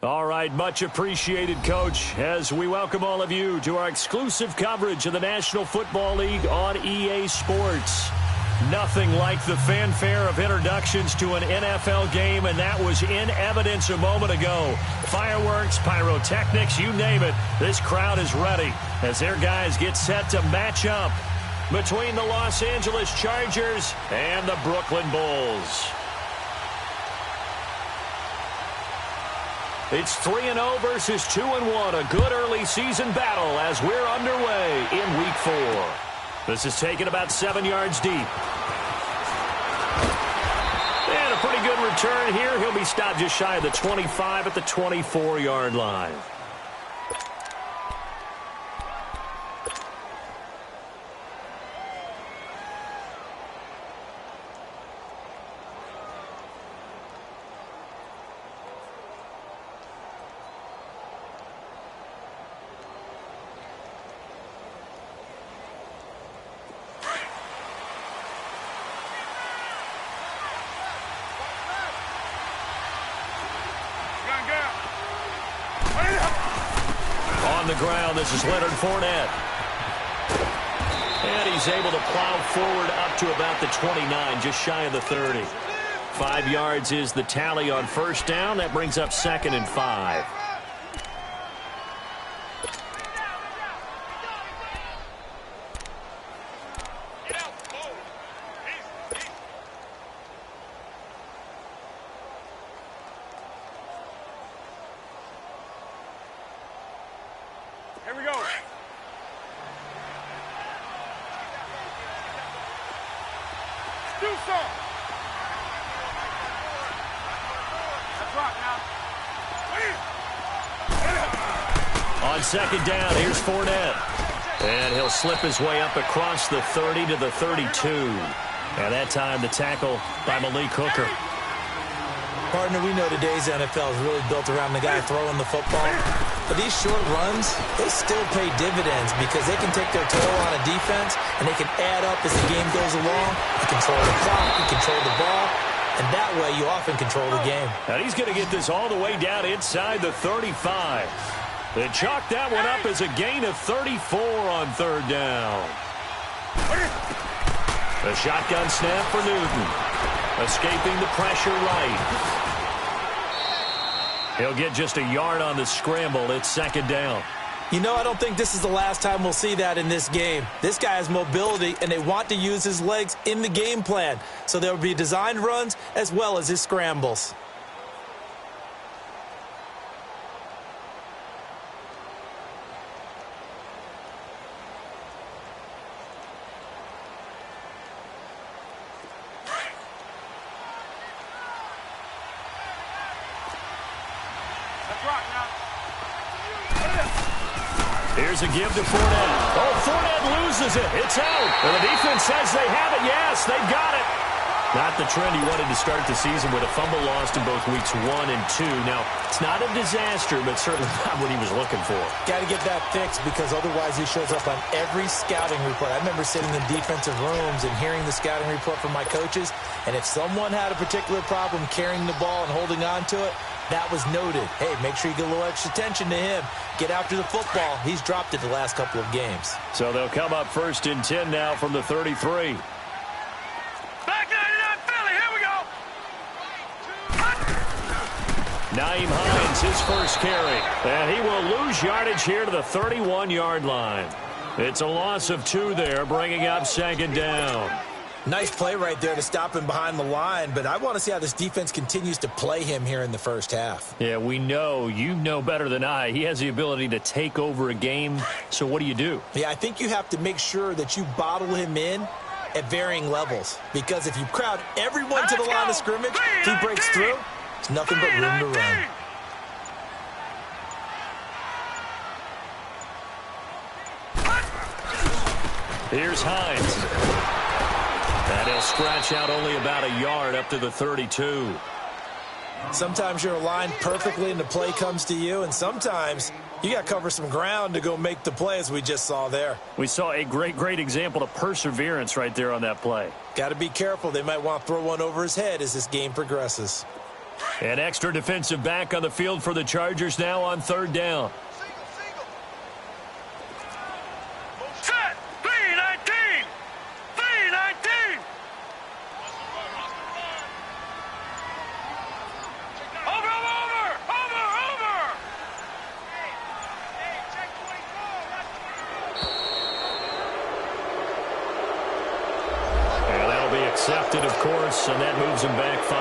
All right, much appreciated, Coach, as we welcome all of you to our exclusive coverage of the National Football League on EA Sports. Nothing like the fanfare of introductions to an NFL game, and that was in evidence a moment ago. Fireworks, pyrotechnics, you name it. This crowd is ready as their guys get set to match up between the Los Angeles Chargers and the Brooklyn Bulls. It's 3-0 versus 2-1, a good early season battle as we're underway in Week 4. This is taken about 7 yards deep. And a pretty good return here. He'll be stopped just shy of the 25 at the 24-yard line. On the ground, this is Leonard Fournette. And he's able to plow forward up to about the 29, just shy of the 30. 5 yards is the tally on first down. That brings up 2nd and 5. Here we go. Do some. Let's rock now. On 2nd down, here's Fournette. And he'll slip his way up across the 30 to the 32. And that time the tackle by Malik Hooker. Partner, we know today's NFL is really built around the guy throwing the football. But these short runs, they still pay dividends because they can take their toll on a defense and they can add up as the game goes along. You control the clock, you control the ball, and that way you often control the game. And he's going to get this all the way down inside the 35. They chalk that one up as a gain of 34 on 3rd down. The shotgun snap for Newton. Escaping the pressure right. He'll get just a yard on the scramble. It's 2nd down. You know, I don't think this is the last time we'll see that in this game. This guy has mobility, and they want to use his legs in the game plan. So there will be designed runs as well as his scrambles. Here's a give to Fournette. Oh, Fournette loses it. It's out. And the defense says they have it. Yes, they've got it. Not the trend he wanted to start the season with a fumble lost in both weeks 1 and 2. Now, it's not a disaster, but certainly not what he was looking for. Got to get that fixed because otherwise he shows up on every scouting report. I remember sitting in defensive rooms and hearing the scouting report from my coaches, and if someone had a particular problem carrying the ball and holding on to it, that was noted. Hey, make sure you get a little extra attention to him. Get after the football. He's dropped it the last couple of games. So they'll come up 1st and 10 now from the 33. Nyheim Hines, his first carry. And he will lose yardage here to the 31-yard line. It's a loss of 2 there, bringing up 2nd down. Nice play right there to stop him behind the line, but I want to see how this defense continues to play him here in the first half. Yeah, we know. You know better than I. He has the ability to take over a game, so what do you do? Yeah, I think you have to make sure that you bottle him in at varying levels, because if you crowd everyone to the line of scrimmage, if he breaks through, there's nothing but room to run. Here's Hines. And he'll scratch out only about a yard up to the 32. Sometimes you're aligned perfectly and the play comes to you, and sometimes you got to cover some ground to go make the play, as we just saw there. We saw a great example of perseverance right there on that play. Got to be careful. They might want to throw one over his head as this game progresses. An extra defensive back on the field for the Chargers now on third down. Set! 3-19! 3-19! Over! Check 24. And that'll be accepted, of course, and that moves him back 5.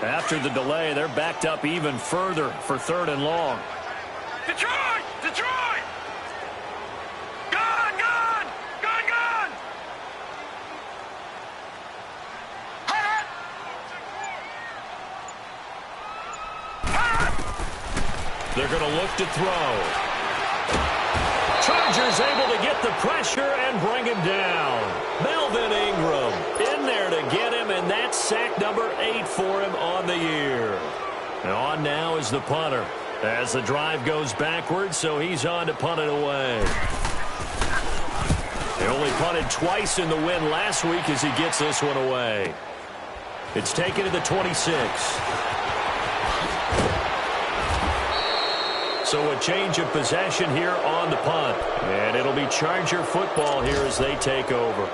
After the delay, they're backed up even further for third and long. Detroit! Detroit! Gone! Gone! Gone! Gone! Hot! Hot! They're going to look to throw. Chargers able to get the pressure and bring him down. Melvin Ingram in there to get him, and that's sack number 8 for him on the year. And on now is the punter as the drive goes backwards, so he's on to punt it away. They only punted twice in the win last week as he gets this one away. It's taken to the 26. So a change of possession here on the punt. And it'll be Charger football here as they take over.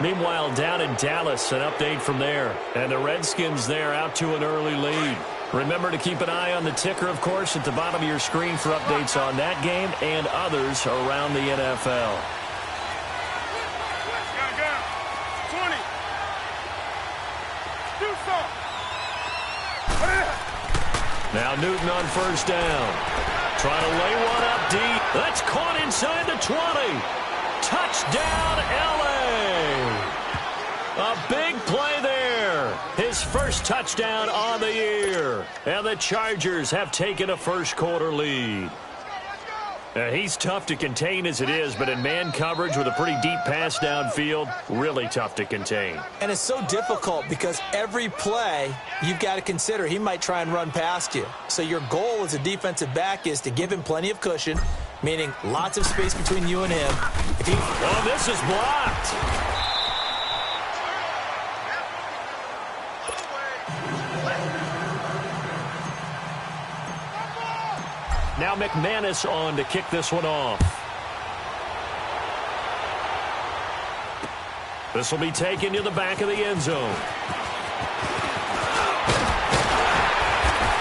Meanwhile, down in Dallas, an update from there. And the Redskins there out to an early lead. Remember to keep an eye on the ticker, of course, at the bottom of your screen for updates on that game and others around the NFL. Gun. 20. Do something. Now Newton on first down. Trying to lay one up deep. That's caught inside the 20. Touchdown, L.A. A big play there. His first touchdown on the year. And the Chargers have taken a first quarter lead. He's tough to contain as it is, but in man coverage with a pretty deep pass downfield, really tough to contain. And it's so difficult because every play you've got to consider he might try and run past you. So your goal as a defensive back is to give him plenty of cushion, meaning lots of space between you and him. Oh, this is blocked. Now McManus on to kick this one off. This will be taken to the back of the end zone.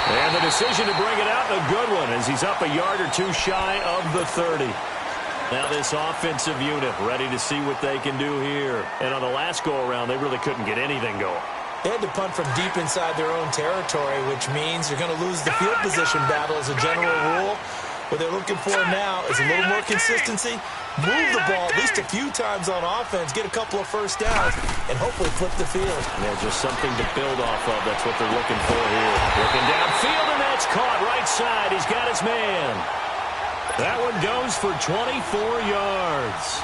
And the decision to bring it out, a good one, as he's up a yard or two shy of the 30. Now this offensive unit ready to see what they can do here. And on the last go-around, they really couldn't get anything going. They had to punt from deep inside their own territory, which means you're going to lose the field position battle as a general rule. What they're looking for now is a little more consistency, move the ball at least a few times on offense, get a couple of first downs, and hopefully flip the field. Yeah, just something to build off of. That's what they're looking for here. Looking downfield, and that's caught right side. He's got his man. That one goes for 24 yards.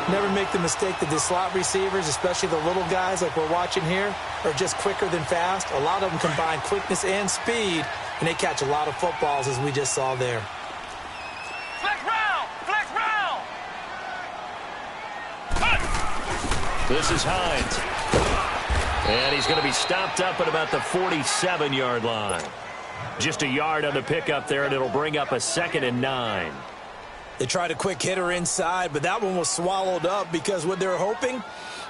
Never make the mistake that the slot receivers, especially the little guys like we're watching here, are just quicker than fast. A lot of them combine quickness and speed, and they catch a lot of footballs, as we just saw there. Flex round! Flex round! This is Hines. And he's going to be stopped up at about the 47-yard line. Just a yard on the pickup there, and it'll bring up a 2nd and 9. They tried a quick hitter inside, but that one was swallowed up because what they're hoping,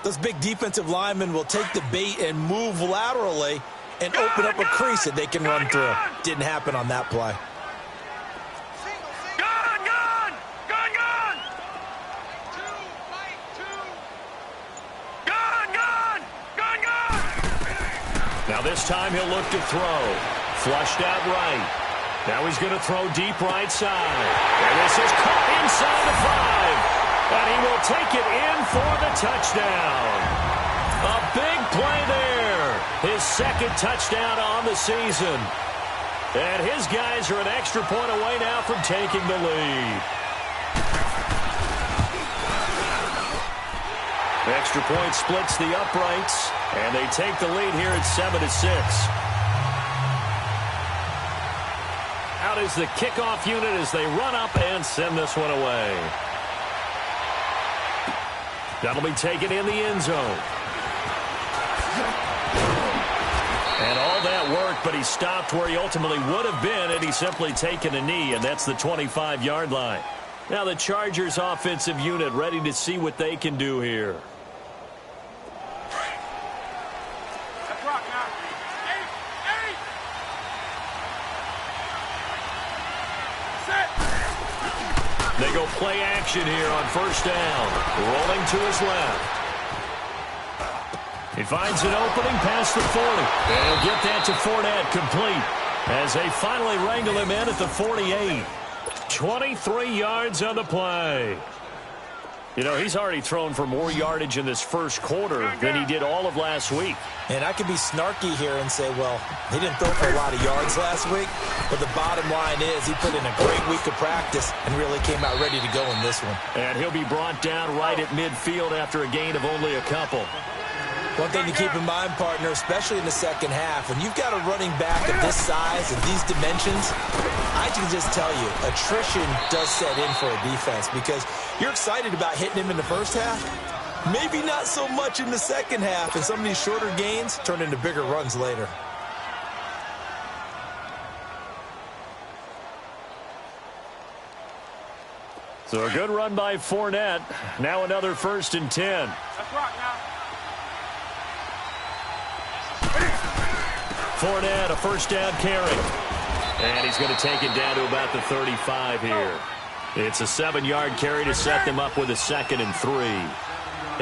those big defensive linemen will take the bait and move laterally and open up a crease that they can run through. Didn't happen on that play. Gun! Gun! Gun! Gun! Gun! Gun! Gun! Gun! Now this time he'll look to throw. Flushed out right. Now he's going to throw deep right side. And this is caught inside the 5. And he will take it in for the touchdown. A big play there. His 2nd touchdown on the season. And his guys are an extra point away now from taking the lead. Extra point splits the uprights, and they take the lead here at 7-6. Out is the kickoff unit as they run up and send this one away. That'll be taken in the end zone. And all that work, but he stopped where he ultimately would have been had he simply taken a knee, and that's the 25-yard line. Now the Chargers offensive unit ready to see what they can do here. Let's rock now. Eight. Set. They go play action here on first down. Rolling to his left. He finds an opening past the 40. And he'll get that to Fournette complete as they finally wrangle him in at the 48. 23 yards on the play. You know, he's already thrown for more yardage in this first quarter than he did all of last week. And I could be snarky here and say, well, he didn't throw for a lot of yards last week. But the bottom line is he put in a great week of practice and really came out ready to go in this one. And he'll be brought down right at midfield after a gain of only a couple. One thing to keep in mind, partner, especially in the second half, when you've got a running back of this size and these dimensions, I can just tell you, attrition does set in for a defense because you're excited about hitting him in the first half. Maybe not so much in the second half, and some of these shorter gains turn into bigger runs later. So a good run by Fournette. Now another 1st and 10. Let's rock now. Fournette, a first down carry. And he's going to take it down to about the 35 here. It's a 7-yard carry to set them up with a 2nd and 3.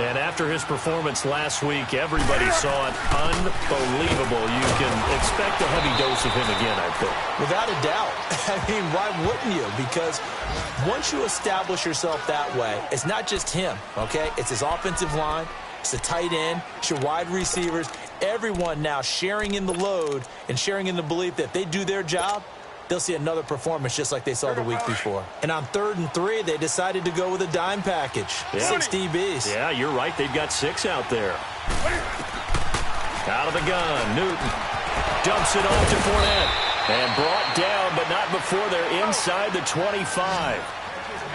And after his performance last week, everybody saw it unbelievable. You can expect a heavy dose of him again, I think. Without a doubt. I mean, why wouldn't you? Because once you establish yourself that way, it's not just him, okay? It's his offensive line. It's the tight end. It's your wide receivers. Everyone now sharing in the load and sharing in the belief that if they do their job, they'll see another performance just like they saw the week before. And on 3rd and 3, they decided to go with a dime package. Yeah. 6 DBs. Yeah, you're right. They've got 6 out there. Out of the gun. Newton dumps it off to Fournette. And brought down, but not before they're inside the 25.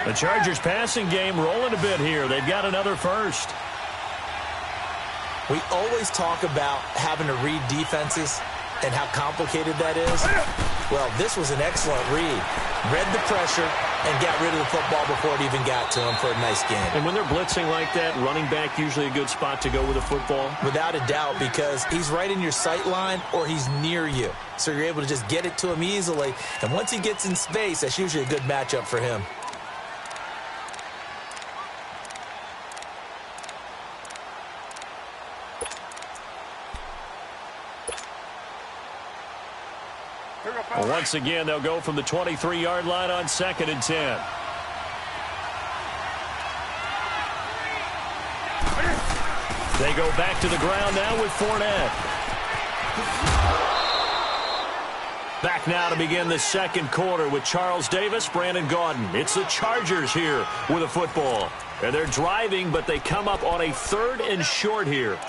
The Chargers passing game rolling a bit here. They've got another first. We always talk about having to read defenses and how complicated that is. Well, this was an excellent read. Read the pressure and got rid of the football before it even got to him for a nice game. And when they're blitzing like that, running back usually a good spot to go with a football? Without a doubt, because he's right in your sight line or he's near you. So you're able to just get it to him easily. And once he gets in space, that's usually a good matchup for him. Well, once again, they'll go from the 23-yard line on 2nd and 10. They go back to the ground now with Fournette. Back now to begin the second quarter with Charles Davis, Brandon Gaudin. It's the Chargers here with a football. And they're driving, but they come up on a 3rd and short here.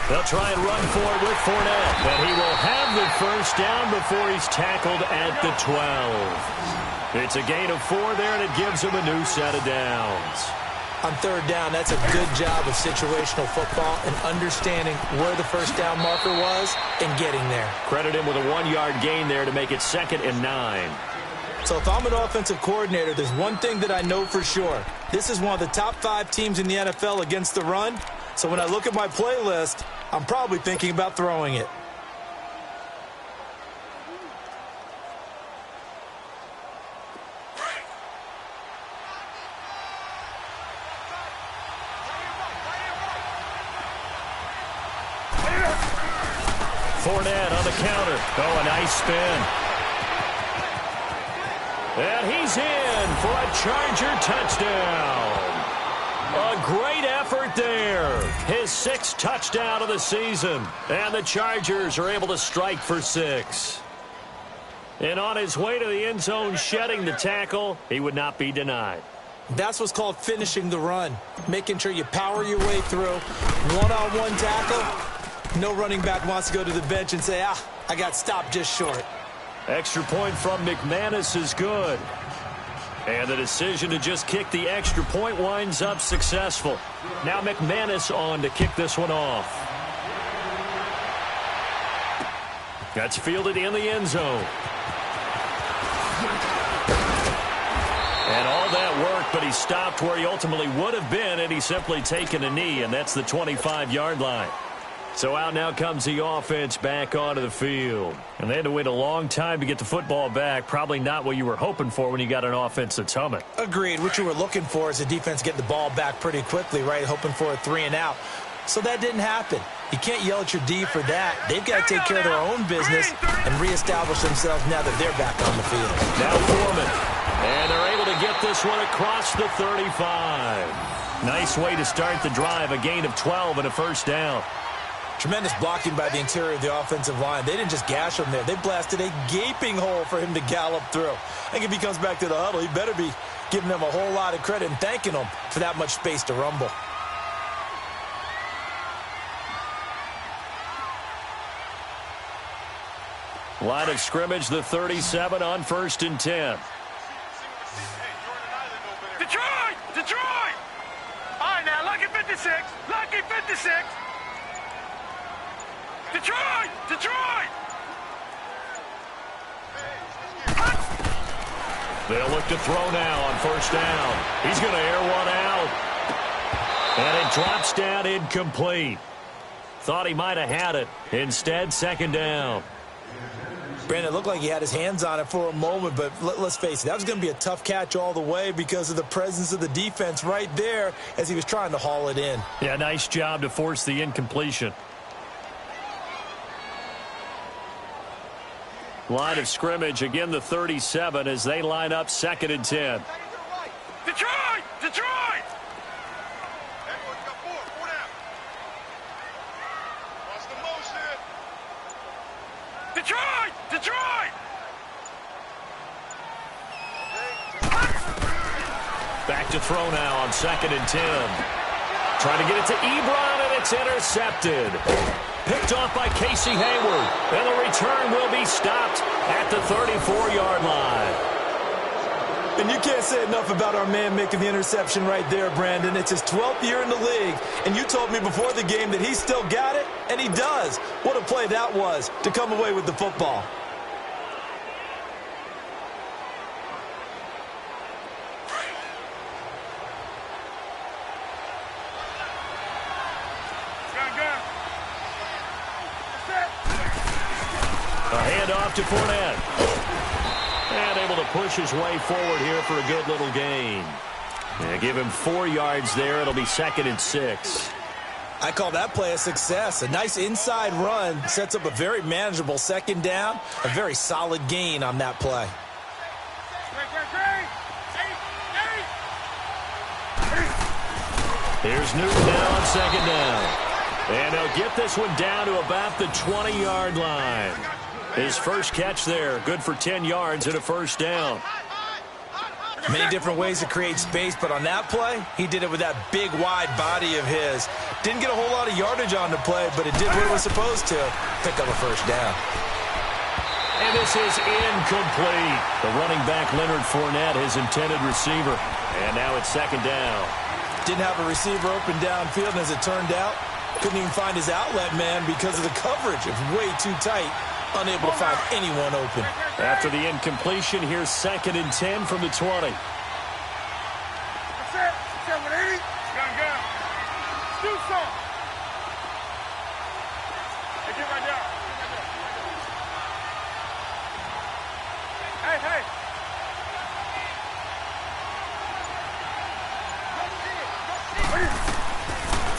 They'll try and run for it with Fournette, but he will have the first down before he's tackled at the 12. It's a gain of 4 there, and it gives him a new set of downs. On 3rd down, that's a good job of situational football and understanding where the first down marker was and getting there. Credit him with a 1-yard gain there to make it 2nd and 9. So if I'm an offensive coordinator, there's one thing that I know for sure. This is one of the top 5 teams in the NFL against the run. So when I look at my playlist, I'm probably thinking about throwing it. Fournette on the counter. Oh, a nice spin. And he's in for a Charger touchdown. A great effort there. His 6th touchdown of the season. And the Chargers are able to strike for 6. And on his way to the end zone, shedding the tackle, he would not be denied. That's what's called finishing the run. Making sure you power your way through. One-on-one tackle. No running back wants to go to the bench and say, I got stopped just short. Extra point from McManus is good. And the decision to just kick the extra point winds up successful. Now McManus on to kick this one off. That's fielded in the end zone. And all that work, but he stopped where he ultimately would have been, and he's simply taken a knee, and that's the 25-yard line. So out now comes the offense back onto the field. And they had to wait a long time to get the football back. Probably not what you were hoping for when you got an offense that's humming. Agreed. What you were looking for is the defense getting the ball back pretty quickly, right? Hoping for a 3-and-out. So that didn't happen. You can't yell at your D for that. They've got to take care of their own business and reestablish themselves now that they're back on the field. Now Foreman. And they're able to get this one across the 35. Nice way to start the drive. A gain of 12 and a first down. Tremendous blocking by the interior of the offensive line. They didn't just gash him there. They blasted a gaping hole for him to gallop through. I think if he comes back to the huddle, he better be giving them a whole lot of credit and thanking them for that much space to rumble. Line of scrimmage, the 37 on 1st and 10. Detroit! Detroit! All right, now, lucky 56. Lucky 56. Detroit! Detroit! They'll look to throw now on 1st down. He's going to air one out. And it drops down incomplete. Thought he might have had it. Instead, 2nd down. Brandon, it looked like he had his hands on it for a moment, but let's face it, that was going to be a tough catch all the way because of the presence of the defense right there as he was trying to haul it in. Yeah, nice job to force the incompletion. Line of scrimmage, again the 37 as they line up 2nd and 10. Detroit! Detroit! Detroit! Detroit! Back to throw now on 2nd and 10. Trying to get it to Ebron, and it's intercepted. Picked off by Casey Hayward. And the return will be stopped at the 34-yard line. And you can't say enough about our man making the interception right there, Brandon. It's his 12th year in the league, and you told me before the game that he still got it, and he does. What a play that was to come away with the football. A handoff to Fournette. And able to push his way forward here for a good little gain. And give him 4 yards there. It'll be 2nd and 6. I call that play a success. A nice inside run sets up a very manageable 2nd down. A very solid gain on that play. Here's Newton now on 2nd down. And they'll get this one down to about the 20-yard line. His first catch there, good for 10 yards and a first down. Many different ways to create space, but on that play, he did it with that big, wide body of his. Didn't get a whole lot of yardage on the play, but it did what it was supposed to. Pick up a first down. And this is incomplete. The running back, Leonard Fournette, his intended receiver. And now it's 2nd down. Didn't have a receiver open downfield, and as it turned out, couldn't even find his outlet man because of the coverage. It was way too tight. Unable to find anyone open. After the incompletion, here's 2nd and 10 from the 20. That's it. That's it with 80. Go. Do something. Hey, get right down. Hey.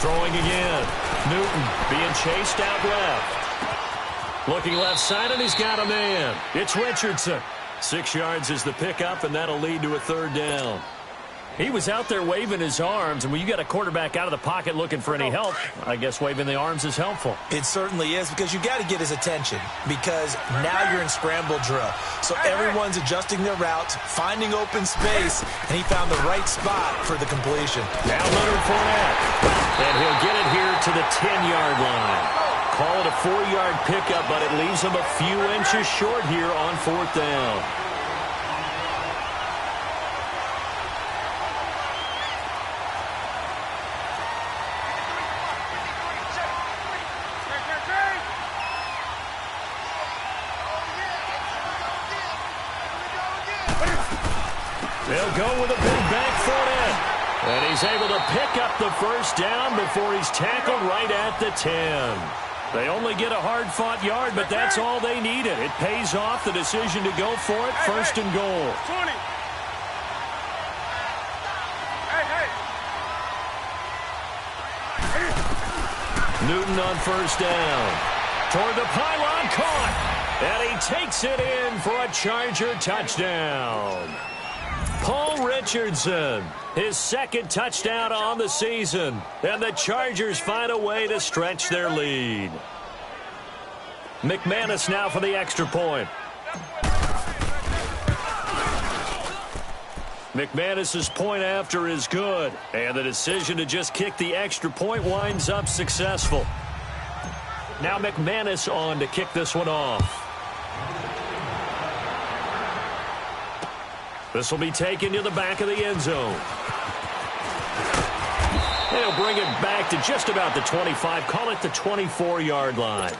Throwing again. Newton being chased out left. Looking left side, and he's got a man. It's Richardson. 6 yards is the pickup, and that'll lead to a 3rd down. He was out there waving his arms, and when you got a quarterback out of the pocket looking for any help, I guess waving the arms is helpful. It certainly is, because you got to get his attention, because now you're in scramble drill. So everyone's adjusting their routes, finding open space, and he found the right spot for the completion. Now Leonard Fournette, and he'll get it here to the 10-yard line. Call it a 4-yard pickup, but it leaves him a few inches short here on 4th down. They'll go with a big bank Fournette. And he's able to pick up the 1st down before he's tackled right at the 10. They only get a hard-fought yard, but that's all they needed. It pays off the decision to go for it, 1st and goal. 20. Newton on 1st down. Toward the pylon, caught. And he takes it in for a Charger touchdown. Paul Richardson, his 2nd touchdown on the season. And the Chargers find a way to stretch their lead. McManus now for the extra point. McManus's point after is good. And the decision to just kick the extra point winds up successful. Now McManus on to kick this one off. This will be taken to the back of the end zone. They'll bring it back to just about the 25. Call it the 24-yard line.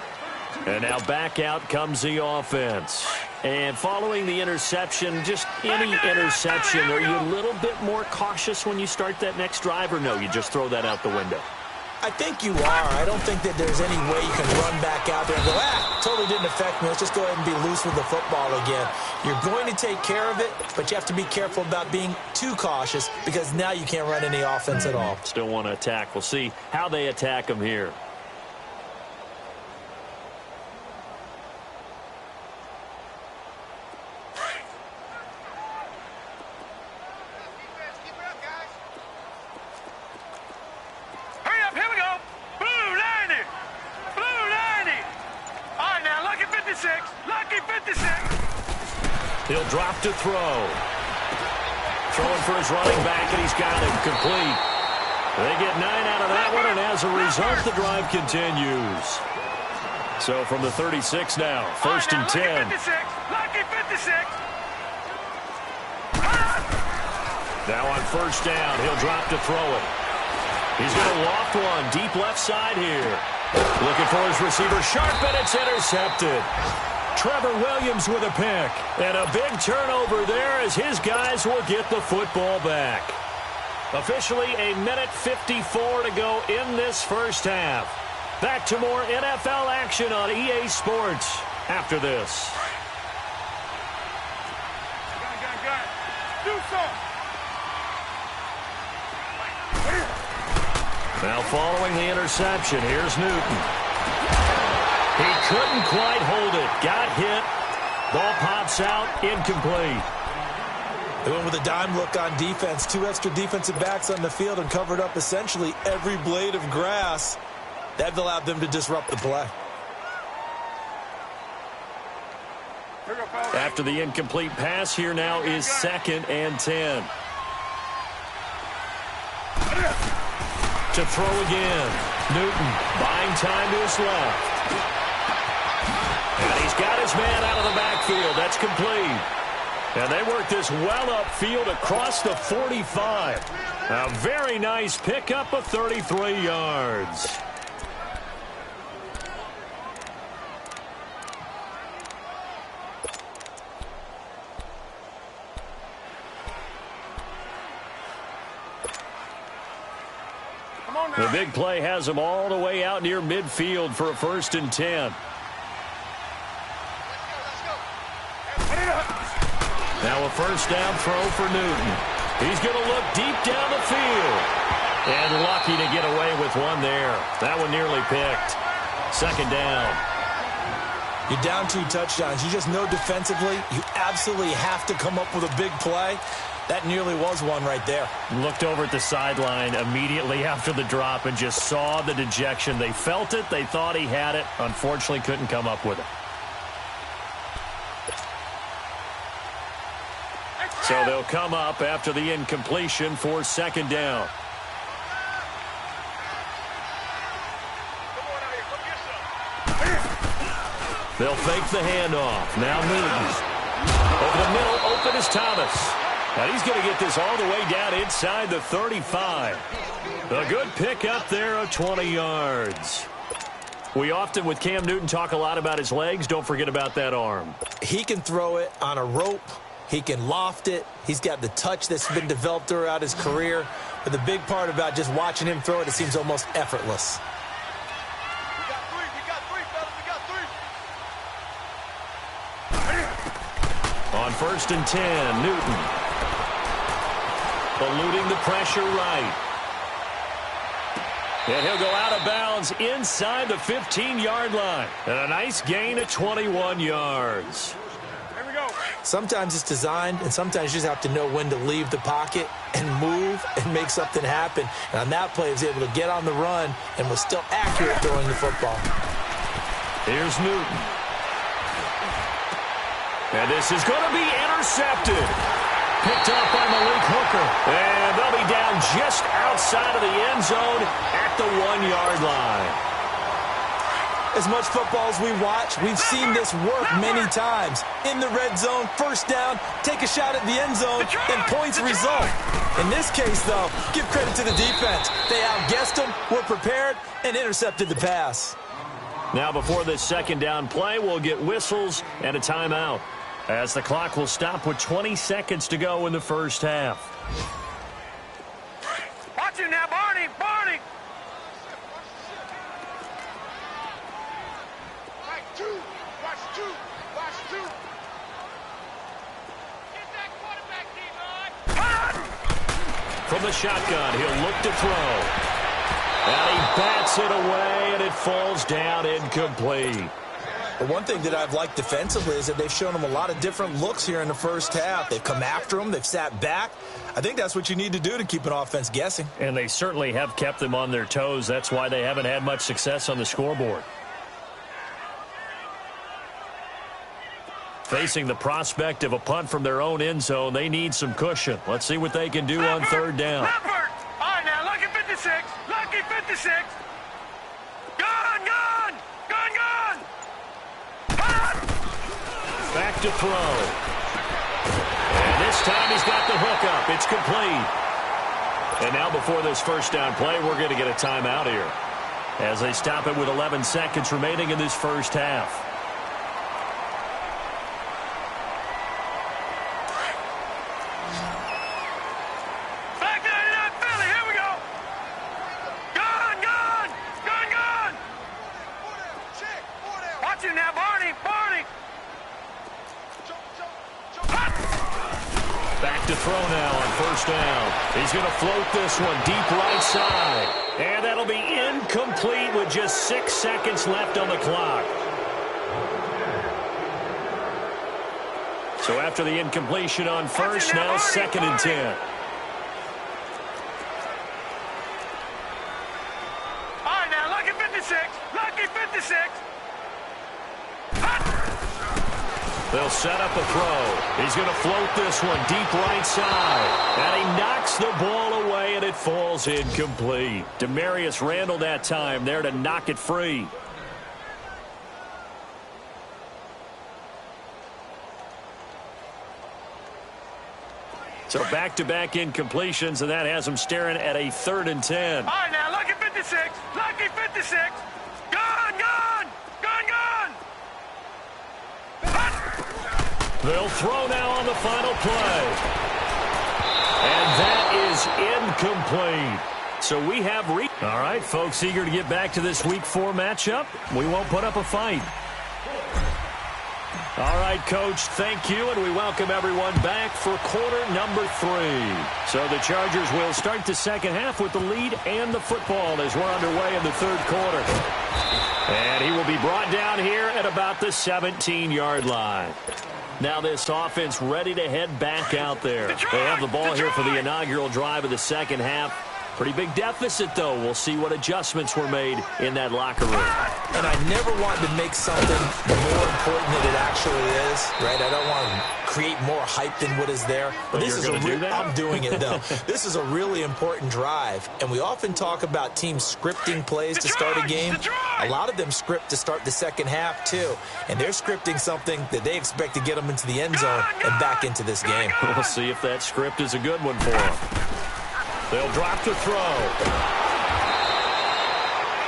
And now back out comes the offense. And following the interception, just any interception, are you a little bit more cautious when you start that next drive, or no, you just throw that out the window? I think you are. I don't think that there's any way you can run back out there and go, totally didn't affect me. Let's just go ahead and be loose with the football again. You're going to take care of it, but you have to be careful about being too cautious, because now you can't run any offense at all. Still want to attack. We'll see how they attack them here. He'll drop to throw. Throwing for his running back, and he's got it complete. They get 9 out of that one, and as a result, the drive continues. So from the 36 now, 1st and 10. Lucky 56. Now on 1st down, he'll drop to throw it. He's going to loft one deep left side here. Looking for his receiver, sharp, and it's intercepted. Trevor Williams with a pick. And a big turnover there as his guys will get the football back. Officially a minute 54 to go in this 1st half. Back to more NFL action on EA Sports after this. Do something. Now following the interception, here's Newton. He couldn't quite hold it. Got hit. Ball pops out. Incomplete. They went with a dime look on defense. 2 extra defensive backs on the field and covered up essentially every blade of grass. That allowed them to disrupt the play. After the incomplete pass, here now is 2nd and 10. To throw again. Newton buying time to his left. And he's got his man out of the backfield. That's complete. And they work this well upfield across the 45. A very nice pickup of 33 yards. The big play has them all the way out near midfield for a 1st and 10. Now a 1st down throw for Newton. He's going to look deep down the field. And lucky to get away with one there. That one nearly picked. 2nd down. You're down 2 touchdowns. You just know defensively you absolutely have to come up with a big play. That nearly was one right there. Looked over at the sideline immediately after the drop and just saw the dejection. They felt it. They thought he had it. Unfortunately, couldn't come up with it. So they'll come up after the incompletion for 2nd down. They'll fake the handoff. Now Newton. Over the middle, open is Thomas. And he's going to get this all the way down inside the 35. A good pick up there of 20 yards. We often, with Cam Newton, talk a lot about his legs. Don't forget about that arm. He can throw it on a rope. He can loft it. He's got the touch that's been developed throughout his career. But the big part about just watching him throw it, it seems almost effortless. On 1st and 10, Newton. Eluding the pressure right. And he'll go out of bounds inside the 15-yard line. And a nice gain of 21 yards. Here we go. Sometimes it's designed, and sometimes you just have to know when to leave the pocket and move and make something happen. And on that play, he was able to get on the run and was still accurate throwing the football. Here's Newton. And this is going to be intercepted. Picked up by Malik Hooker. And they'll be down just outside of the end zone at the 1-yard line. As much football as we watch, we've seen this work many times. In the red zone, 1st down, take a shot at the end zone, and points result. In this case, though, give credit to the defense. They outguessed them, were prepared, and intercepted the pass. Now before this 2nd down play, we'll get whistles and a timeout, as the clock will stop with 20 seconds to go in the 1st half. Watch him now, Barney. Barney. Watch 2. Watch 2. Watch 2. Get that quarterback, D-Rod. From the shotgun, he'll look to throw. And he bats it away, and it falls down incomplete. But one thing that I've liked defensively is that they've shown them a lot of different looks here in the 1st half. They've come after them. They've sat back. I think that's what you need to do to keep an offense guessing. And they certainly have kept them on their toes. That's why they haven't had much success on the scoreboard. Facing the prospect of a punt from their own end zone, they need some cushion. Let's see what they can do on 3rd down. Leopard. All right, now, lucky 56. Lucky 56. Gun, gun. Gun, gun. Back to throw. And this time he's got the hook up. It's complete. And now before this 1st down play, we're going to get a timeout here, as they stop it with 11 seconds remaining in this 1st half. Back to Philly. Here we go. Gun, gun. Gun, gun. Watch him now, Barney. Barney. Back to throw now on 1st down. He's going to float this one deep right side. And that'll be incomplete with just 6 seconds left on the clock. So after the incompletion on 1st, now 2nd and 10. All right, now, lucky 56. Lucky 56. They'll set up a throw. He's going to float this one deep right side. And he knocks the ball away, and it falls incomplete. Demarius Randall that time there to knock it free. So back-to-back incompletions, and that has him staring at a 3rd and 10. All right, now, lucky 56. Lucky 56. Gun, gun. Gun, gun. They'll throw now on the final play. And that is incomplete. So we have all right, folks, eager to get back to this Week 4 matchup. We won't put up a fight. All right, Coach, thank you, and we welcome everyone back for quarter number 3. So the Chargers will start the 2nd half with the lead and the football as we're underway in the 3rd quarter. And he will be brought down here at about the 17-yard line. Now this offense ready to head back out there. They have the ball here for the inaugural drive of the second half. Pretty big deficit, though. We'll see what adjustments were made in that locker room. And I never want to make something more important than it actually is, right? I don't want to create more hype than what is there. But this is I'm doing it, though. This is a really important drive. And we often talk about teams scripting plays to start a game. A lot of them script to start the second half, too. And they're scripting something that they expect to get them into the end zone and back into this game. We'll see if that script is a good one for them. They'll drop the throw.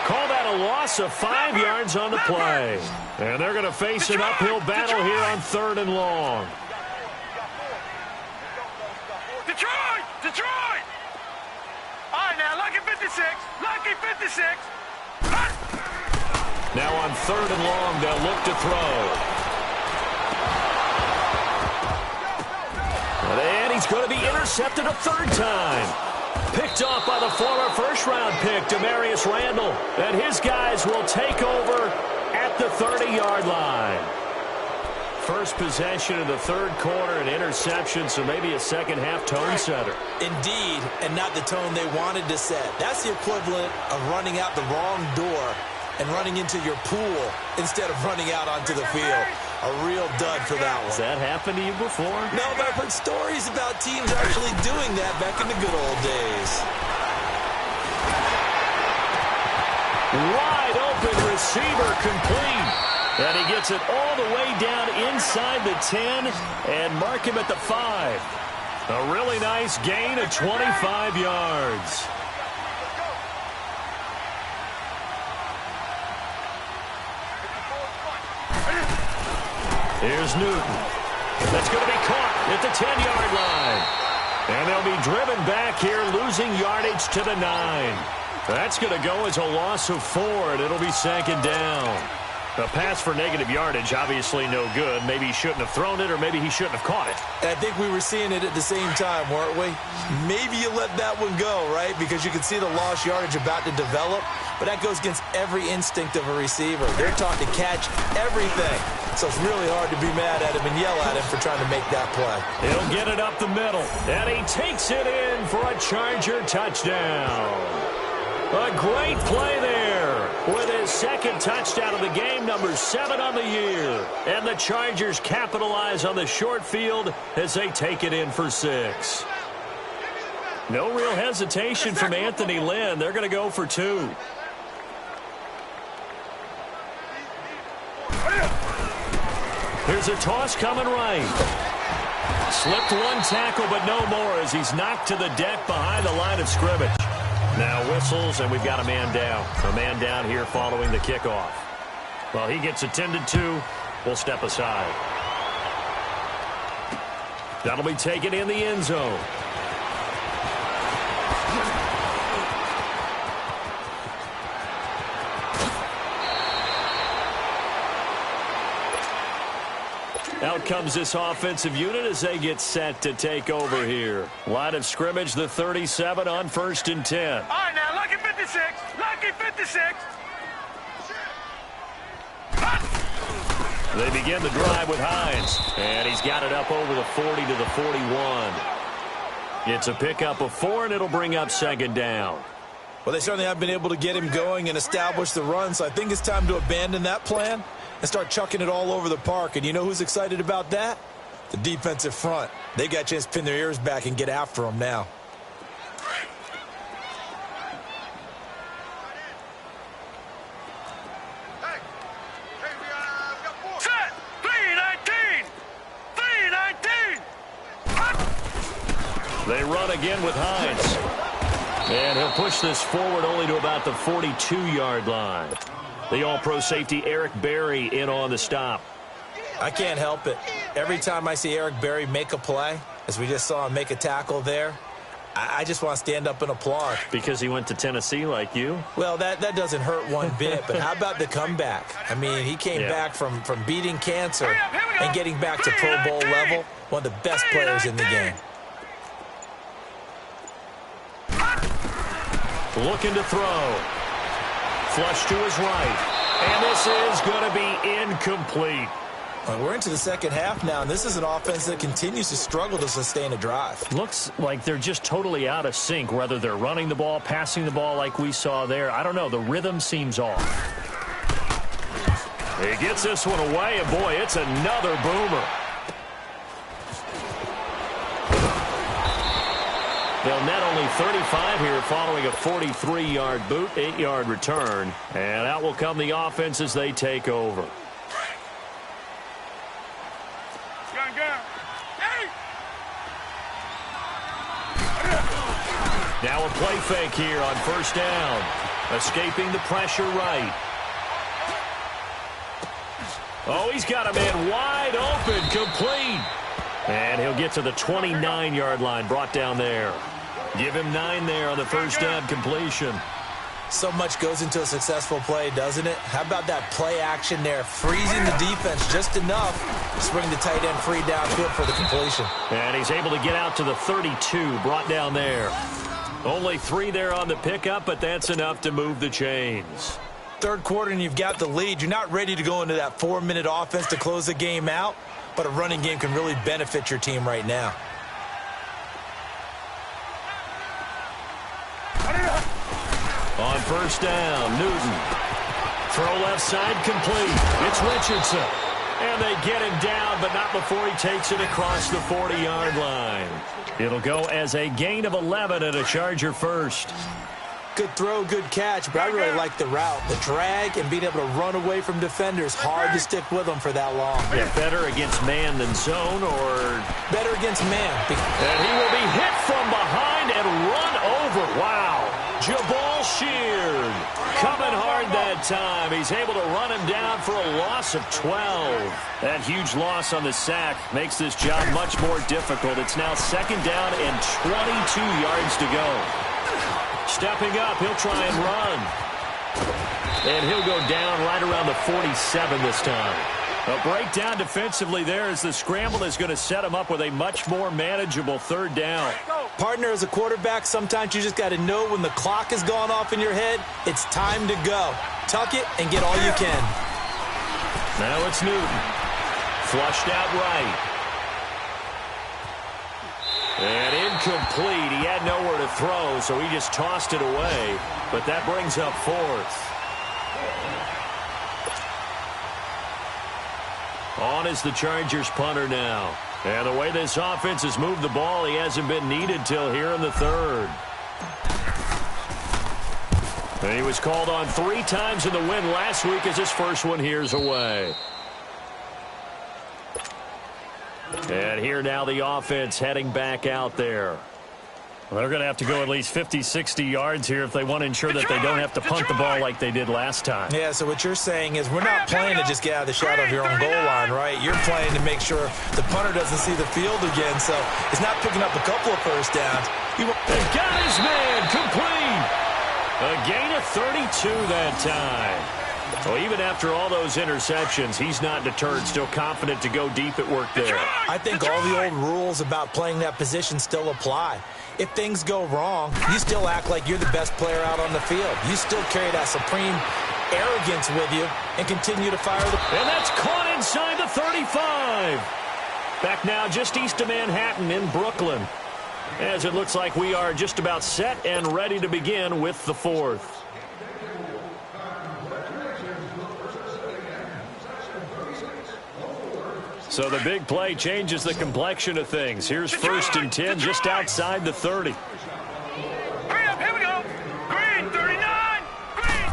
Call that a loss of 5 yards on the play. And they're going to face an uphill battle here on 3rd and long. Detroit! Detroit! All right, now, lucky 56. Lucky 56. Now on 3rd and long, they'll look to throw. And he's going to be intercepted a 3rd time. Picked off by the former first-round pick, Demarius Randall. And his guys will take over at the 30-yard line. First possession of the 3rd quarter, an interception, so maybe a second-half tone setter. Indeed, and not the tone they wanted to set. That's the equivalent of running out the wrong door and running into your pool instead of running out onto the field. A real dud for that one. Has that happened to you before? No, but I've heard stories about teams actually doing that back in the good old days. Wide open receiver complete. And he gets it all the way down inside the 10 and mark him at the 5. A really nice gain of 25 yards. Here's Newton. That's going to be caught at the 10-yard line. And they'll be driven back here, losing yardage to the 9. That's going to go as a loss of 4, and it'll be 2nd down. A pass for negative yardage, obviously no good. Maybe he shouldn't have thrown it, or maybe he shouldn't have caught it. And I think we were seeing it at the same time, weren't we? Maybe you let that one go, right? Because you can see the lost yardage about to develop. But that goes against every instinct of a receiver. They're taught to catch everything. So it's really hard to be mad at him and yell at him for trying to make that play. He'll get it up the middle. And he takes it in for a Charger touchdown. A great play there with his 2nd touchdown of the game, number 7 on the year. And the Chargers capitalize on the short field as they take it in for 6. No real hesitation from Anthony Lynn. They're going to go for 2. Here's a toss coming right. Slipped one tackle, but no more as he's knocked to the deck behind the line of scrimmage. Now whistles, and we've got a man down. A man down here following the kickoff. Well, he gets attended to. We'll step aside. That'll be taken in the end zone. Out comes this offensive unit as they get set to take over here. Line of scrimmage, the 37 on 1st and 10. All right, now, lucky 56. Lucky 56. They begin the drive with Hines. And he's got it up over the 40 to the 41. It's a pickup of 4, and it'll bring up 2nd down. Well, they certainly have been able to get him going and establish the run, so I think it's time to abandon that plan and start chucking it all over the park. And you know who's excited about that? The defensive front. They got a chance to pin their ears back and get after him now. Set. 319. 319. They run again with Hines. And he'll push this forward only to about the 42-yard line. The all-pro safety Eric Berry in on the stop. I can't help it. Every time I see Eric Berry make a play, as we just saw him make a tackle there, I just want to stand up and applaud. Because he went to Tennessee like you? Well, that doesn't hurt one bit, but how about the comeback? I mean, he came back from beating cancer and getting back to Pro Bowl level. One of the best players in the game. Looking to throw. Flush to his right. And this is going to be incomplete. Well, we're into the second half now, and this is an offense that continues to struggle to sustain a drive. Looks like they're just totally out of sync, whether they're running the ball, passing the ball like we saw there. I don't know. The rhythm seems off. He gets this one away, and boy, it's another boomer. They'll net only 35 here following a 43-yard boot, 8-yard return. And out will come the offense as they take over. Now a play fake here on first down. Escaping the pressure right. Oh, he's got a man wide open, complete. And he'll get to the 29-yard line, brought down there. Give him 9 there on the first down completion. So much goes into a successful play, doesn't it? How about that play action there, freezing the defense just enough to bring the tight end free downfield for the completion. And he's able to get out to the 32, brought down there. Only 3 there on the pickup, but that's enough to move the chains. Third quarter and you've got the lead. You're not ready to go into that 4-minute offense to close the game out, but a running game can really benefit your team right now. On first down, Newton. Throw left side complete. It's Richardson. And they get him down, but not before he takes it across the 40-yard line. It'll go as a gain of 11 and a Charger first. Good throw, good catch, but I really like the route. The drag and being able to run away from defenders. Hard to stick with them for that long. Yeah, better against man than zone, or better against man. And he will be hit from behind and run over. Wow. Jabal Sheard coming hard that time. He's able to run him down for a loss of 12. That huge loss on the sack makes this job much more difficult. It's now second down and 22 yards to go. Stepping up, he'll try and run. And he'll go down right around the 47 this time. A breakdown defensively there as the scramble is going to set him up with a much more manageable third down. Partner, as a quarterback, sometimes you just got to know when the clock has gone off in your head, it's time to go. Tuck it and get all you can. Now it's Newton. Flushed out right. And incomplete. He had nowhere to throw, so he just tossed it away. But that brings up fourth. On is the Chargers punter now. And the way this offense has moved the ball, he hasn't been needed till here in the third. And he was called on 3 times in the win last week as his first one here's away. And here now the offense heading back out there. Well, they're going to have to go at least 50, 60 yards here if they want to ensure that they don't have to punt the ball like they did last time. Yeah, so what you're saying is we're not playing to just get out of the shadow of your own goal line, right? You're playing to make sure the punter doesn't see the field again, so he's not picking up a couple of first downs. They've got his man complete. A gain of 32 that time. Well, even after all those interceptions, he's not deterred, still confident to go deep at work there. I think all the old rules about playing that position still apply. If things go wrong, you still act like you're the best player out on the field. You still carry that supreme arrogance with you and continue to fire the... And that's caught inside the 35. Back now just east of Manhattan in Brooklyn. As it looks like we are just about set and ready to begin with the fourth. So the big play changes the complexion of things. Here's first and 10 just outside the 30. Hurry up, here we go. Green, 39. Green.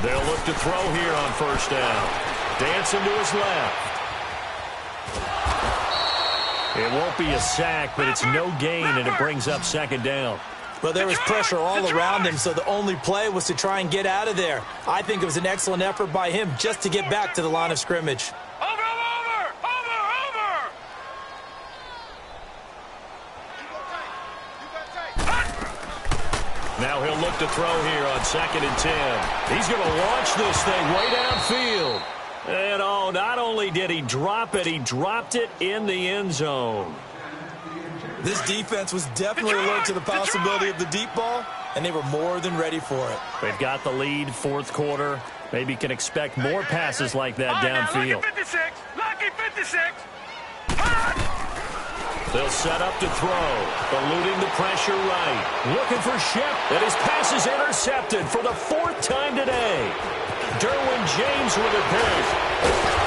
They'll look to throw here on first down. Dancing to his left. It won't be a sack, but it's no gain, and it brings up second down. Well, there was pressure all around him, so the only play was to try and get out of there. I think it was an excellent effort by him just to get back to the line of scrimmage. Now he'll look to throw here on second and 10. He's going to launch this thing way downfield. And oh, not only did he drop it, he dropped it in the end zone. This defense was definitely alert to the possibility of the deep ball, and they were more than ready for it. They've got the lead, fourth quarter. Maybe can expect more passes like that downfield. Lucky 56. They'll set up to throw, eluding the pressure right. Looking for Shep, and his pass is intercepted for the 4th time today. Derwin James with a pick.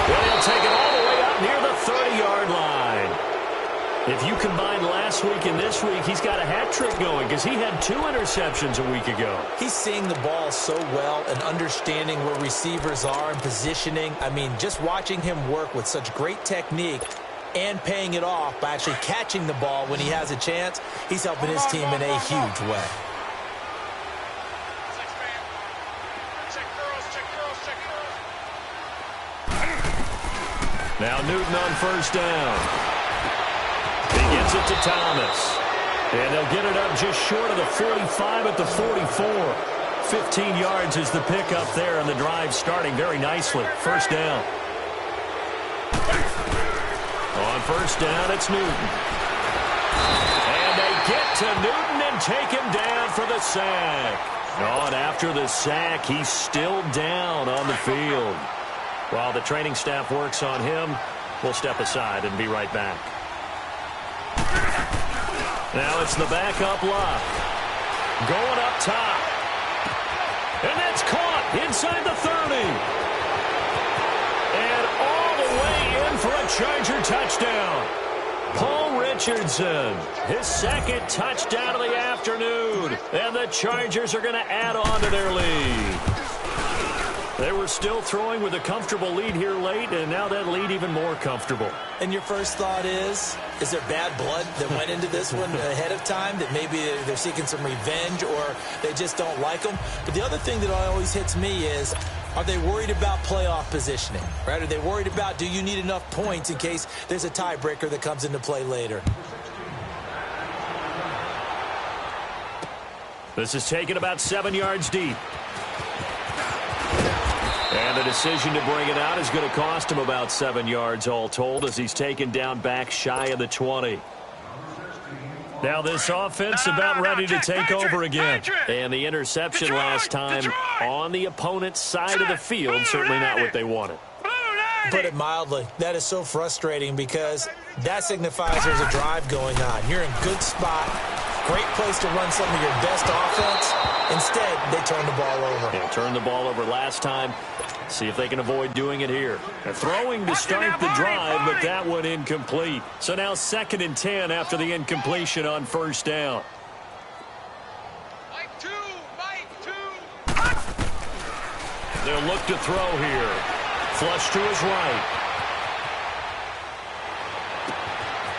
Well, he'll take it all the way up near the 30-yard line. If you combine last week and this week, he's got a hat trick going because he had 2 interceptions a week ago. He's seeing the ball so well and understanding where receivers are and positioning. I mean, just watching him work with such great technique and paying it off by actually catching the ball when he has a chance, he's helping his team in a huge way. Now Newton on first down. He gets it to Thomas. And they'll get it up just short of the 45 at the 44. 15 yards is the pickup there, and the drive starting very nicely. First down. On first down, it's Newton. And they get to Newton and take him down for the sack. Oh, and after the sack, he's still down on the field. While the training staff works on him, we'll step aside and be right back. Now it's the backup lock. Going up top. And that's caught inside the 30. And all the way in for a Charger touchdown. Paul Richardson, his 2nd touchdown of the afternoon. And the Chargers are going to add on to their lead. They were still throwing with a comfortable lead here late, and now that lead even more comfortable. And your first thought is there bad blood that went into this one ahead of time, that maybe they're seeking some revenge or they just don't like them? But the other thing that always hits me is, are they worried about playoff positioning? Right? Are they worried about, do you need enough points in case there's a tiebreaker that comes into play later? This is taken about 7 yards deep. And the decision to bring it out is going to cost him about 7 yards all told as he's taken down back shy of the 20. Now this offense about ready to take over again. And the interception last time on the opponent's side of the field, certainly not what they wanted. Put it mildly, that is so frustrating because that signifies there's a drive going on. You're in good spot, great place to run some of your best offense. Instead, they turn the ball over. They turned the ball over last time. See if they can avoid doing it here. They're throwing to start the drive, but that one incomplete. So now 2nd and 10 after the incompletion on first down. Mike two. They'll look to throw here. Flush to his right.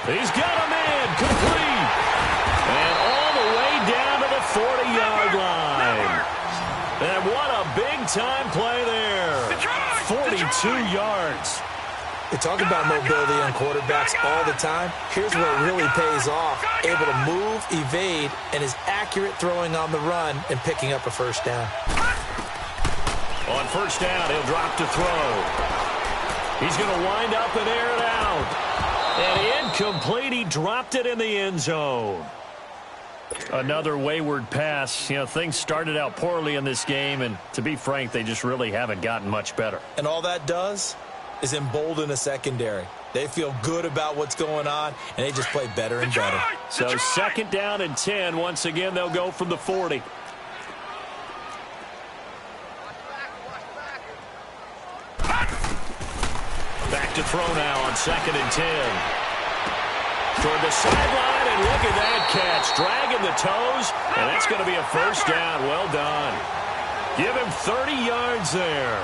He's got a man complete. And all the way down to the 40-yard line. And what a big-time play there. 42 yards. They talk about mobility on quarterbacks all the time. Here's where it really pays off. Able to move, evade, and is accurate throwing on the run and picking up a first down. On first down, he'll drop to throw. He's going to wind up and air it out. And incomplete. He dropped it in the end zone. Another wayward pass. You know, things started out poorly in this game, and to be frank, they just really haven't gotten much better. And all that does is embolden a secondary. They feel good about what's going on, and they just play better and better. So 2nd down and 10. Once again, they'll go from the 40. Back to throw now on 2nd and 10. Toward the sideline, and look at that catch. Dragging the toes, and that's going to be a first down. Well done. Give him 30 yards there.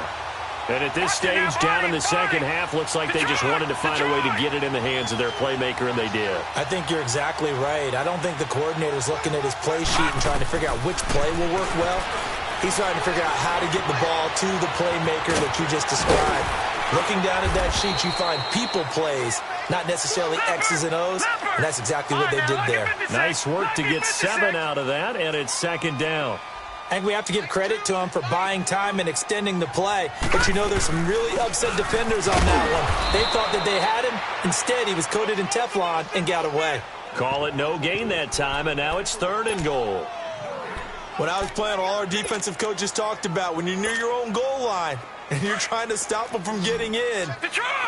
And at this stage, down in the second half, looks like they just wanted to find a way to get it in the hands of their playmaker, and they did. I think you're exactly right. I don't think the coordinator's looking at his play sheet and trying to figure out which play will work well. He's trying to figure out how to get the ball to the playmaker that you just described. Looking down at that sheet, you find people plays, not necessarily X's and O's, and that's exactly what they did there. Nice work to get 7 out of that, and it's 2nd down. I think we have to give credit to him for buying time and extending the play, but you know there's some really upset defenders on that one. They thought that they had him. Instead, he was coated in Teflon and got away. Call it no gain that time, and now it's 3rd and goal. When I was playing, all our defensive coaches talked about when you're near your own goal line and you're trying to stop them from getting in,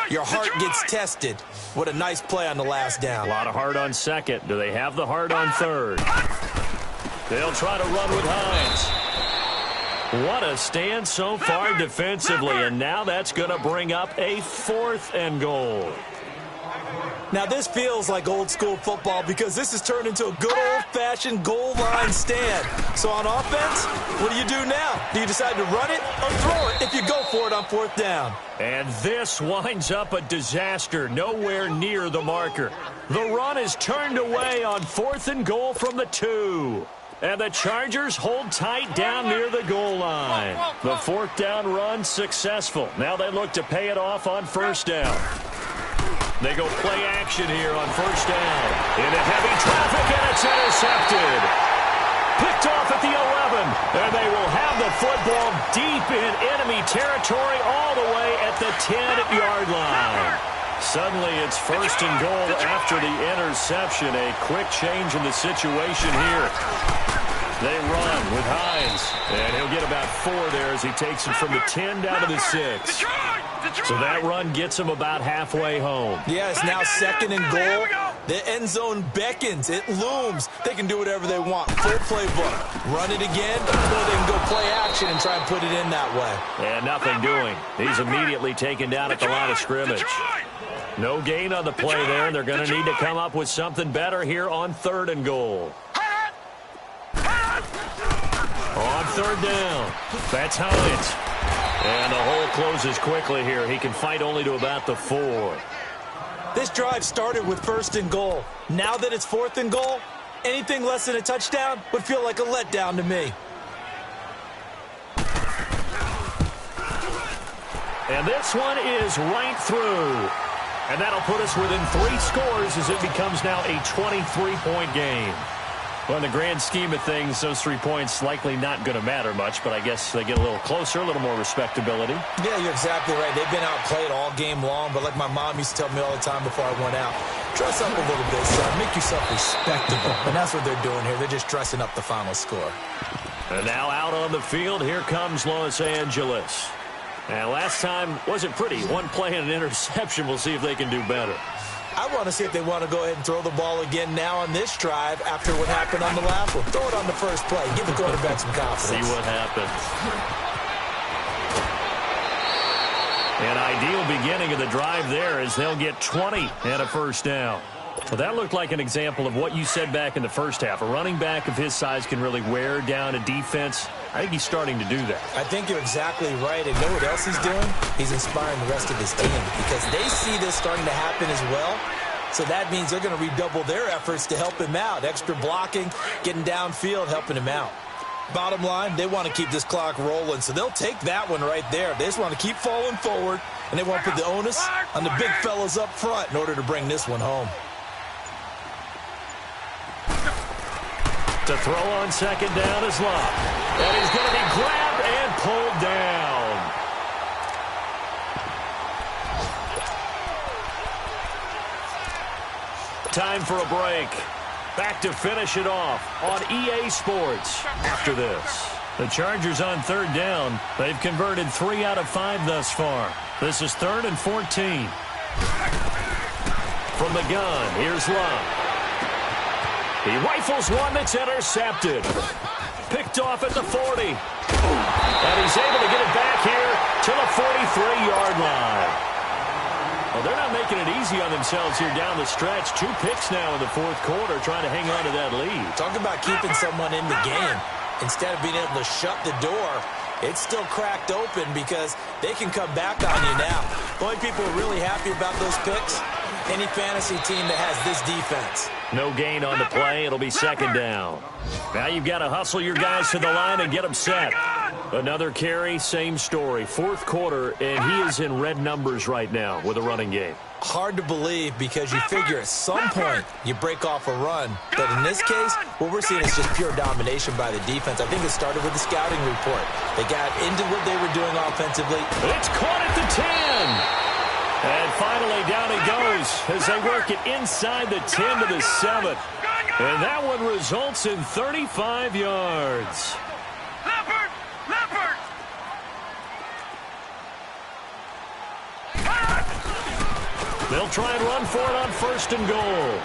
your heart gets tested. What a nice play on the last down. A lot of heart on second. Do they have the heart on third? They'll try to run with Hines. What a stand so far defensively, and now that's going to bring up a 4th and goal. Now, this feels like old-school football because this has turned into a good old-fashioned goal line stand. So on offense, what do you do now? Do you decide to run it or throw it if you go for it on 4th down? And this winds up a disaster, nowhere near the marker. The run is turned away on 4th and goal from the 2. And the Chargers hold tight down near the goal line. The 4th down run successful. Now they look to pay it off on 1st down. They go play action here on 1st down. Into heavy traffic, and it's intercepted. Picked off at the 11, and they will have the football deep in enemy territory all the way at the 10-yard line. Suddenly, it's 1st and goal after the interception. A quick change in the situation here. They run with Hines, and he'll get about 4 there as he takes it from the 10 down to the 6. So that run gets him about halfway home. Yeah, it's now 2nd and goal. The end zone beckons. It looms. They can do whatever they want. Full playbook. Run it again, or they can go play action and try and put it in that way. And nothing doing. He's immediately taken down at the line of scrimmage. No gain on the play there. They're going to need to come up with something better here on 3rd and goal. On 3rd down, that's Hines. And the hole closes quickly here. He can fight only to about the 4. This drive started with 1st and goal. Now that it's 4th and goal, anything less than a touchdown would feel like a letdown to me. And this one is right through. And that'll put us within 3 scores as it becomes now a 23-point game. Well, in the grand scheme of things, those 3 points likely not going to matter much, but I guess they get a little closer, a little more respectability. Yeah, you're exactly right. They've been outplayed all game long, but like my mom used to tell me all the time before I went out, dress up a little bit, son. Make yourself respectable. And that's what they're doing here. They're just dressing up the final score. And now out on the field, here comes Los Angeles. And last time wasn't pretty. One play and an interception. We'll see if they can do better. I want to see if they want to go ahead and throw the ball again now on this drive after what happened on the last one. Throw it on the first play. Give the quarterback some confidence. See what happens. An ideal beginning of the drive there as they'll get 20 and a 1st down. Well, that looked like an example of what you said back in the first half. A running back of his size can really wear down a defense. I think he's starting to do that. I think you're exactly right. And know what else he's doing? He's inspiring the rest of his team because they see this starting to happen as well. So that means they're going to redouble their efforts to help him out. Extra blocking, getting downfield, helping him out. Bottom line, they want to keep this clock rolling, so they'll take that one right there. They just want to keep falling forward, and they want to put the onus on the big fellas up front in order to bring this one home. To throw on 2nd down is Love. And he's going to be grabbed and pulled down. Time for a break. Back to finish it off on EA Sports after this. The Chargers on 3rd down. They've converted 3 out of 5 thus far. This is 3rd and 14. From the gun, here's Love. He rifles one that's intercepted. Picked off at the 40. And he's able to get it back here to the 43-yard line. Well, they're not making it easy on themselves here down the stretch. 2 picks now in the 4th quarter trying to hang on to that lead. Talk about keeping someone in the game. Instead of being able to shut the door, it's still cracked open because they can come back on you now. The only people who are really happy about those picks, any fantasy team that has this defense. No gain on the play. It'll be 2nd down. Now you've got to hustle your guys to the line and get them set. Another carry, same story. 4th quarter, and he is in red numbers right now with a running game. Hard to believe because you figure at some point you break off a run. But in this case, what we're seeing is just pure domination by the defense. I think it started with the scouting report. They got into what they were doing offensively. It's caught at the 10. And finally, down he goes as they work it inside the 10 to the 7. And that one results in 35 yards. Leopard! Leopard! They'll try and run for it on 1st and goal.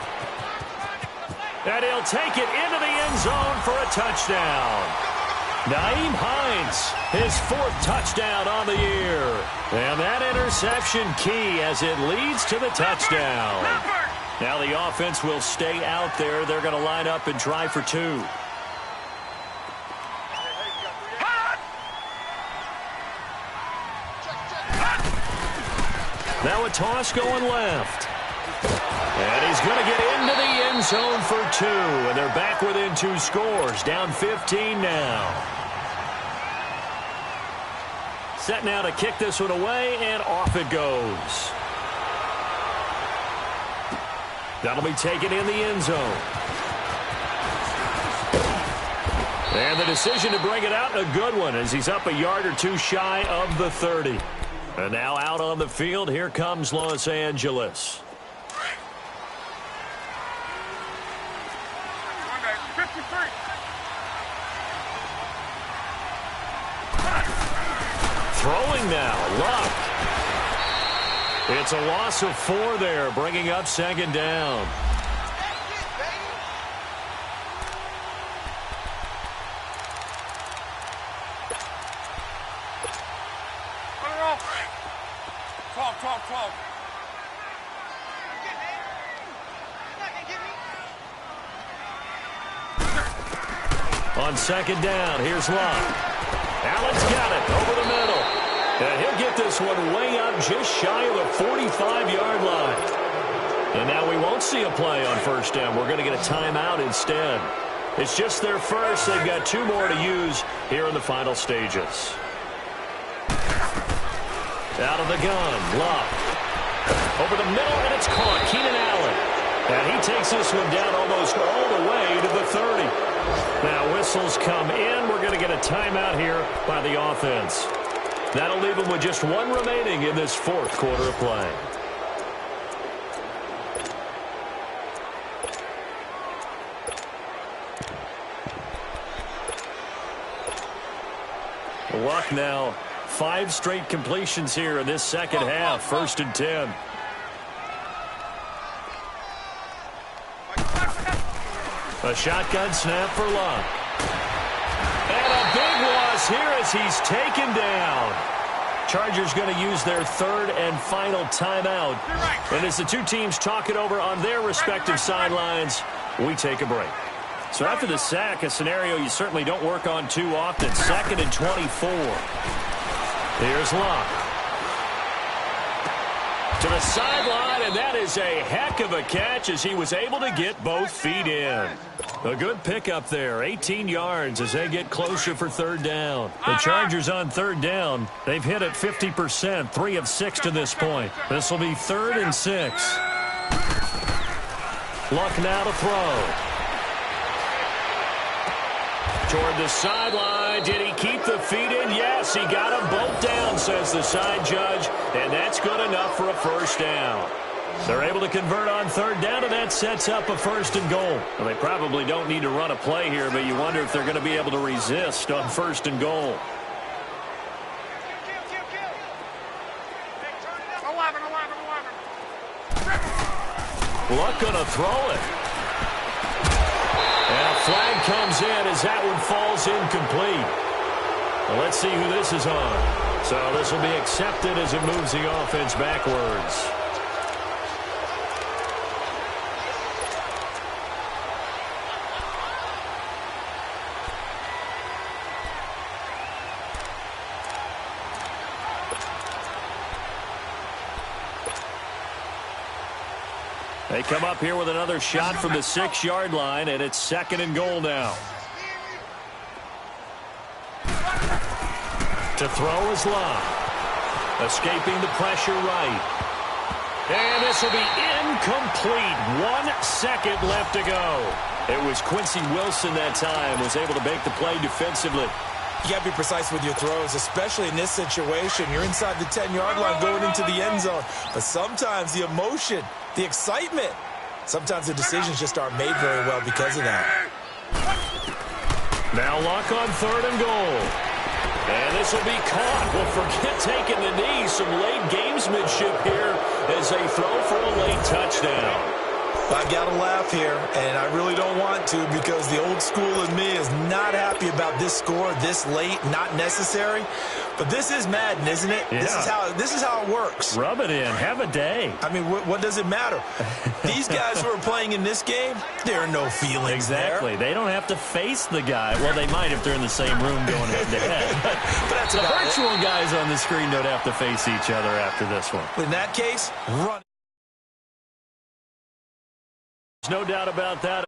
And he'll take it into the end zone for a touchdown. Nyheim Hines, his 4th touchdown on the year. And that interception key as it leads to the touchdown. Now the offense will stay out there. They're going to line up and try for 2. Now a toss going left. And he's going to get into the end zone for 2. And they're back within 2 scores. Down 15 now. Set now to kick this one away, and off it goes. That'll be taken in the end zone. And the decision to bring it out, a good one, as he's up a yard or 2 shy of the 30. And now out on the field, here comes Los Angeles. Throwing now, Luck. It's a loss of 4 there, bringing up 2nd down. Talk. On 2nd down, here's Luck. Allen's got it over the middle. And he'll get this one way up just shy of the 45-yard line. And now we won't see a play on 1st down. We're going to get a timeout instead. It's just their first. They've got 2 more to use here in the final stages. Out of the gun, Luck. Over the middle, and it's caught. Keenan Allen. And he takes this one down almost all the way to the 30. Now whistles come in. We're going to get a timeout here by the offense. That'll leave them with just 1 remaining in this 4th quarter of play. Luck now. 5 straight completions here in this 2nd half. 1st and 10. A shotgun snap for Luck. And a big loss here as he's taken down. Chargers going to use their 3rd and final timeout. And as the 2 teams talk it over on their respective sidelines, we take a break. So after the sack, a scenario you certainly don't work on too often. 2nd and 24. Here's Luck. To the sideline, and that is a heck of a catch as he was able to get both feet in. A good pickup there, 18 yards as they get closer for 3rd down. The Chargers on 3rd down, they've hit it 50%, 3 of 6 to this point. This will be 3rd and 6. Luck now to throw. Toward the sideline. Did he keep the feet in? Yes, he got them both down, says the side judge. And that's good enough for a 1st down. They're able to convert on 3rd down, and that sets up a 1st and goal. Well, they probably don't need to run a play here, but you wonder if they're going to be able to resist on 1st and goal. 11. Luck going to throw it. And a flag comes in as that one falls incomplete. Well, let's see who this is on. So this will be accepted as it moves the offense backwards. They come up here with another shot from the 6-yard line, and it's 2nd and goal now. To throw is Luck. Escaping the pressure right. And this will be incomplete. 1 second left to go. It was Quincy Wilson that time, was able to make the play defensively. You got to be precise with your throws, especially in this situation. You're inside the 10-yard line going into the end zone. But sometimes the emotion, the excitement Sometimes the decisions just aren't made very well because of that. Now lock on 3rd and goal. And this will be caught. Well, forget taking the knee. Some late gamesmanship here as they throw for a late touchdown. I've got to laugh here, and I really don't want to because the old school in me is not happy about this score this late, not necessary. But this is Madden, isn't it? Yeah. This is how it works. Rub it in. Have a day. I mean, what does it matter? These guys who are playing in this game, there are no feelings exactly. there. They don't have to face the guy. Well, they might if they're in the same room going head-to-head. But that's the about virtual it. guys on the screen don't have to face each other after this one. In that case, run. There's no doubt about that.